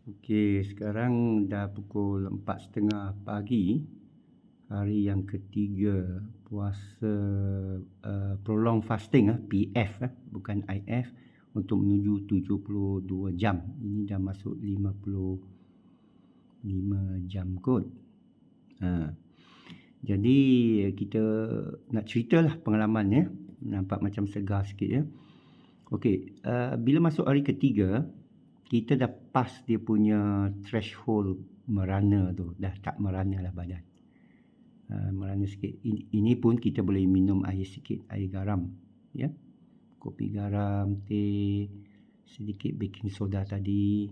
Okey, sekarang dah pukul 4.30 pagi, hari yang ketiga puasa prolonged fasting, PF, bukan IF, untuk menuju 72 jam. Ini dah masuk 55 jam kot. Jadi kita nak ceritalah pengalamannya, nampak macam segar sikit ya. Okey, bila masuk hari ketiga, kita dah pass dia punya threshold merana tu, dah tak merana lah badan. Merana sikit. Ini pun kita boleh minum air sikit, air garam, ya. Kopi garam, teh, sedikit baking soda tadi.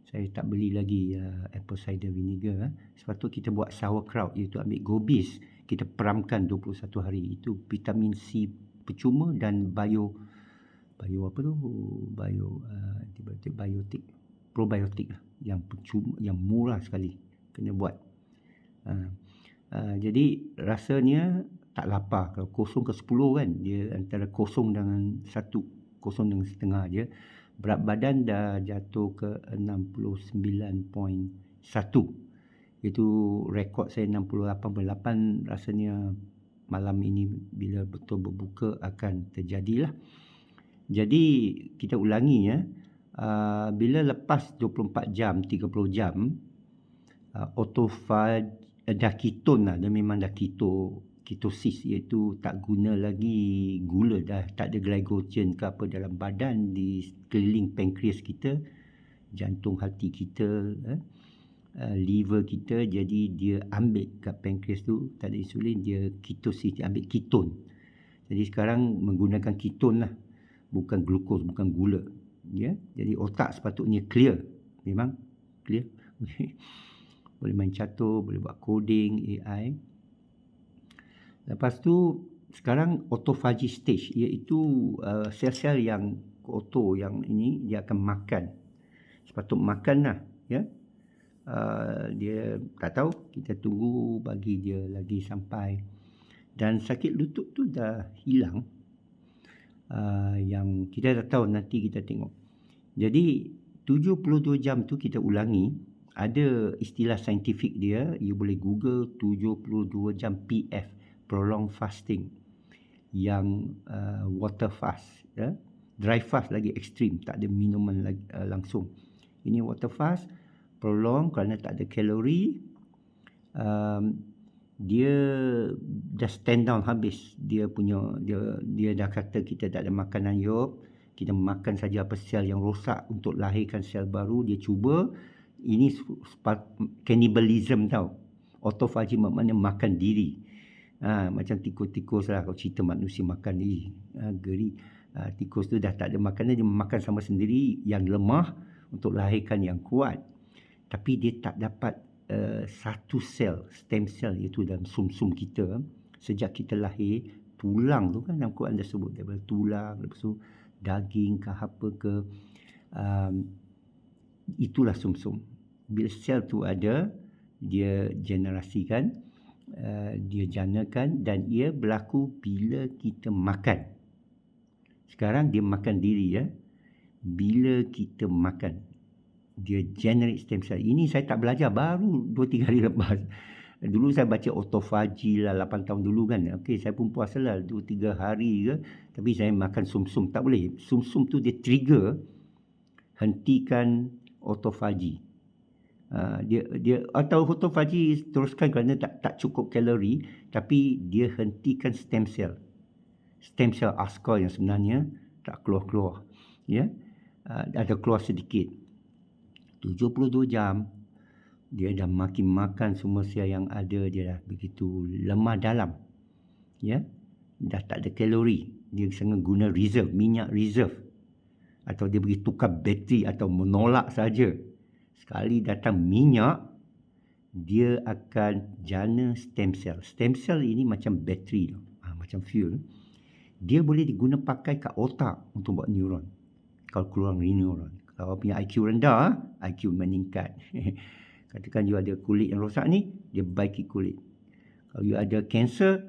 Saya tak beli lagi apple cider vinegar. Sebab tu kita buat sauerkraut, iaitu ambil gobis, kita peramkan 21 hari. Itu vitamin C percuma dan probiotik lah, yang percuma, yang murah sekali, kena buat. Jadi rasanya tak lapar. Kalau 0 ke 10 kan, dia antara 0 dengan 1, 0 dengan setengah je. Berat badan dah jatuh ke 69.1. Itu rekod saya 68.8. Rasanya malam ini bila betul berbuka akan terjadilah. Jadi kita ulangi ya. Bila lepas 24 jam, 30 jam, autofag dah keton lah. Dia memang dah ketosis, iaitu tak guna lagi gula, dah tak ada glycogen ke apa dalam badan, di sekeliling pankreas kita, jantung hati kita, liver kita. Jadi dia ambil kat pankreas tu, tak ada insulin, dia ketosis, dia ambil keton. Jadi sekarang menggunakan keton lah, bukan glukos, bukan gula. Ya, jadi otak sepatutnya clear, memang clear. Boleh main catur, boleh buat coding, AI. Lepas tu sekarang autophagy stage, iaitu sel-sel yang auto, yang ini dia akan makan. Sepatut makan lah, ya. Dia tak tahu, kita tunggu bagi dia lagi sampai. Dan sakit lutut tu dah hilang. Yang kita dah tahu, nanti kita tengok. Jadi 72 jam tu kita ulangi. Ada istilah saintifik dia, you boleh google 72 jam PF, prolonged fasting, yang water fast, ya. Dry fast lagi ekstrim, tak ada minuman lagi, langsung. Ini water fast prolong kerana tak ada kalori. Dia dah stand down habis, dia dah kata kita tak ada makanan hidup, kita makan saja apa sel yang rosak untuk lahirkan sel baru. Dia cuba. Ini cannibalism tau. Autophagy maknanya makan diri. Macam tikus-tikus lah, kalau cerita manusia makan diri, geri. Tikus tu dah tak ada makanan, dia makan sama sendiri yang lemah untuk lahirkan yang kuat. Tapi dia tak dapat satu sel, stem cell, iaitu dalam sum-sum kita. Sejak kita lahir, tulang tu kan dalam Quran dah sebut, daripada tulang, lepas tu daging ke apa ke, itulah sum-sum. Bila sel tu ada, dia generasikan, dia janakan, dan ia berlaku bila kita makan. Sekarang dia makan diri ya. Bila kita makan, dia generate stem cell. Ini saya tak belajar, baru 2-3 hari lepas. Dulu saya baca autophagy lah 8 tahun dulu kan. Okey, saya pun puasa lah 2-3 hari ke, tapi saya makan sum-sum. Tak boleh. Sum-sum tu dia trigger hentikan autophagy. Dia atau autophagy teruskan kerana tak cukup kalori, tapi dia hentikan stem cell. Stem cell askar yang sebenarnya tak keluar-keluar. Ya. Ada keluar sedikit. 72 jam dia dah makan semua sel yang ada, dia dah begitu lemah dalam. Ya. Dah tak ada kalori. Dia sangat guna reserve, minyak reserve. Atau dia pergi tukar bateri atau menolak saja. Sekali datang minyak, dia akan jana stem cell. Stem cell ini macam bateri, macam fuel. Dia boleh diguna pakai kat otak untuk buat neuron. Kalau kurang neuron. Kalau punya IQ rendah, IQ meningkat. Katakan you ada kulit yang rosak ni, dia baiki kulit. Kalau you ada kanser,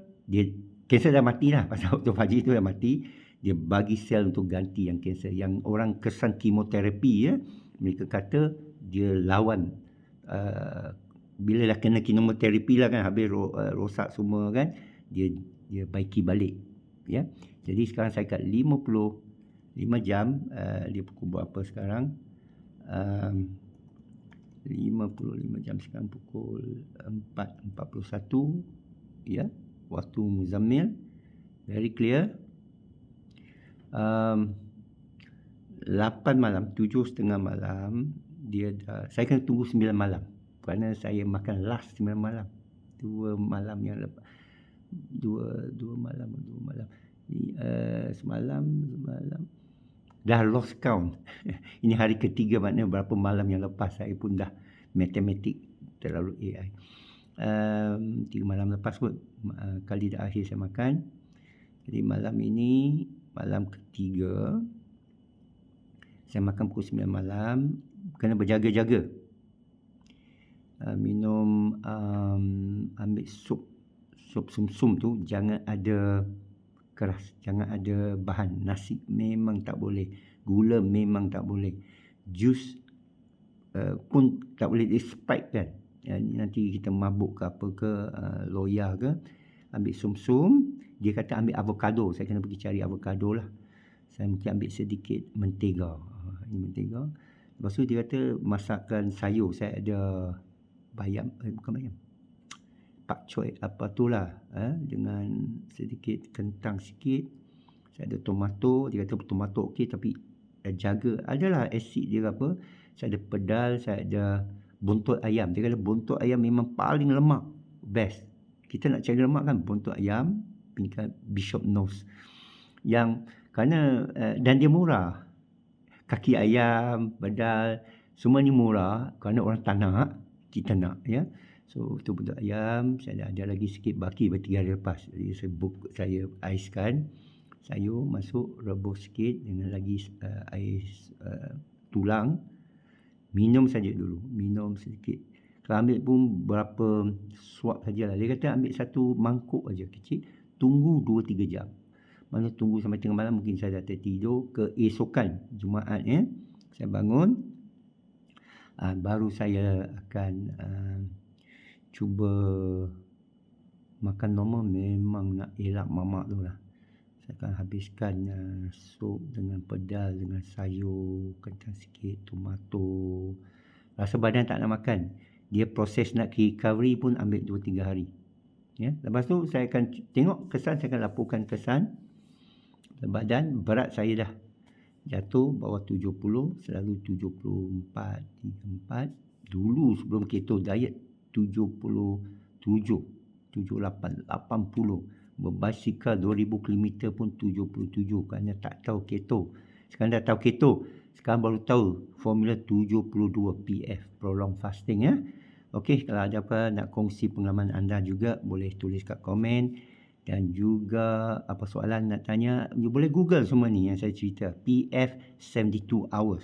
kanser dah mati lah. Pasal autophagy tu dah mati. Dia bagi sel untuk ganti yang kanser. Yang orang kesan kemoterapi ya, mereka kata dia lawan bila dah kena kemoterapi lah kan, habis rosak semua kan, dia baiki balik. Ya. Jadi sekarang saya kat 55 jam. Dia pukul berapa sekarang? 55 jam sekarang pukul 4.41. Ya, waktu Muzammil. Very clear. 8 malam, 7.30 malam, dia dah, saya kena tunggu 9 malam. Kerana saya makan last 9 malam. 2 malam yang lepas. 2 malam. Semalam. Dah lost count. Ini hari ketiga, maknanya berapa malam yang lepas. Saya pun dah matematik terlalu AI. 3 malam lepas kot kali dah akhir saya makan. Jadi malam ini malam ketiga, saya makan pukul 9 malam. Kena berjaga-jaga. Minum, ambil sup sumsum tu jangan ada keras, jangan ada bahan. Nasi memang tak boleh, gula memang tak boleh, jus pun tak boleh, dia spike kan. Nanti kita mabuk ke apa ke, loya ke. Ambil sumsum, dia kata ambil avocado, saya kena pergi cari avocado lah. Saya mungkin ambil sedikit mentega. Ini mentega. Lepas tu dia kata masakkan sayur. Saya ada bayam, bukan bayam, pak choy apa tu lah, dengan sedikit kentang sikit. Saya ada tomato. Dia kata tomato okey, tapi jaga, adalah asid dia apa. Saya ada pedal, saya ada buntut ayam. Dia kata buntut ayam memang paling lemak, best. Kita nak cari lemak kan, buntut ayam, Bishop nose. Yang kerana dan dia murah. Kaki ayam, bedal, semua ni murah kerana orang tak nak, kita nak, ya. So tu buntut ayam. Saya ada lagi sikit baki 3 hari lepas. Jadi saya aiskan sayur, masuk, rebus sikit dengan lagi air tulang. Minum saja dulu, minum sedikit. Kalau ambil pun berapa suap sajalah. Dia kata ambil 1 mangkuk aja kecil, tunggu 2-3 jam. Mana tunggu sampai tengah malam, mungkin saya dah tertidur. Keesokan Jumaat, saya bangun, baru saya akan cuba makan normal. Memang nak elak mamak tu lah. Saya akan habiskan sup dengan pedal, dengan sayur, kentang sikit, tomato. Rasa badan tak nak makan. Dia proses nak recovery pun ambil 2-3 hari. Ya. Lepas tu saya akan tengok kesan, saya akan laporkan kesan badan. Berat saya dah jatuh bawah 70, selalu 74, 34. Dulu sebelum keto diet 77, 78, 80. Berbasikal 2000 km pun 77, kerana tak tahu keto. Sekarang dah tahu keto. Sekarang baru tahu formula 72 PF, prolonged fasting, ya. Okey, kalau ada apa nak kongsi pengalaman anda juga, boleh tulis kat komen. Dan juga apa soalan nak tanya, you boleh Google semua ni yang saya cerita. PF 72 hours.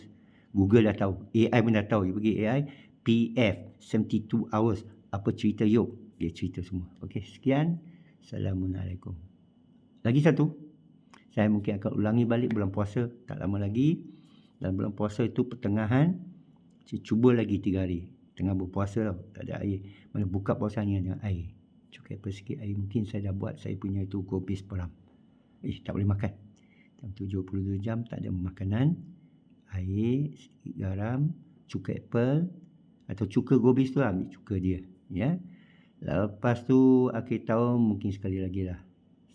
Google dah tahu. AI pun dah tahu. You pergi AI, PF 72 hours. Apa cerita you? Dia cerita semua. Okey, sekian. Assalamualaikum. Lagi satu, saya mungkin akan ulangi balik bulan puasa. Tak lama lagi. Dalam bulan puasa itu pertengahan, saya cuba lagi 3 hari. Tengah berpuasa tau, tak ada air. Mana buka puasanya dengan air. Cukai sikit air. Mungkin saya dah buat saya punya itu gobis peram. Tak boleh makan. Dalam 72 jam tak ada makanan. Air, sedikit garam, cuka apple atau cuka gobis tu lah, ambil cuka dia, ya. Lepas tu akhir tahun mungkin sekali lagi lah.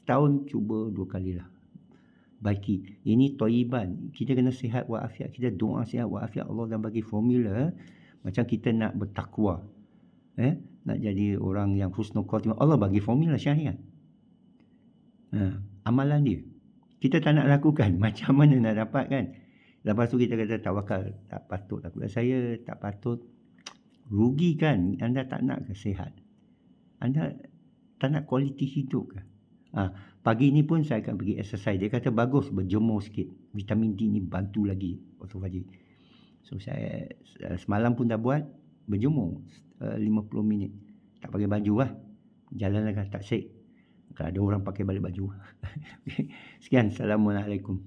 Setahun cuba 2 kali lah. Baiki. Ini toiban. Kita kena sihat walafiat. Kita doa sihat walafiat. Allah dah bagi formula. Macam kita nak bertakwa. Nak jadi orang yang husnul khatimah. Allah bagi formula syariat. Amalan dia. Kita tak nak lakukan. Macam mana nak dapat kan? Lepas tu kita kata tawakal. Tak patut. Saya tak patut. Rugi kan? Anda tak nak sihat. Anda tak nak kualiti hidup ke? Pagi ni pun saya akan pergi exercise. Dia kata bagus berjemur sikit. Vitamin D ni bantu lagi waktu pagi. So saya semalam pun dah buat berjemur 50 minit. Tak pakai baju lah. Jalan lah tak sek. Kalau ada orang pakai balik baju. Sekian. Assalamualaikum.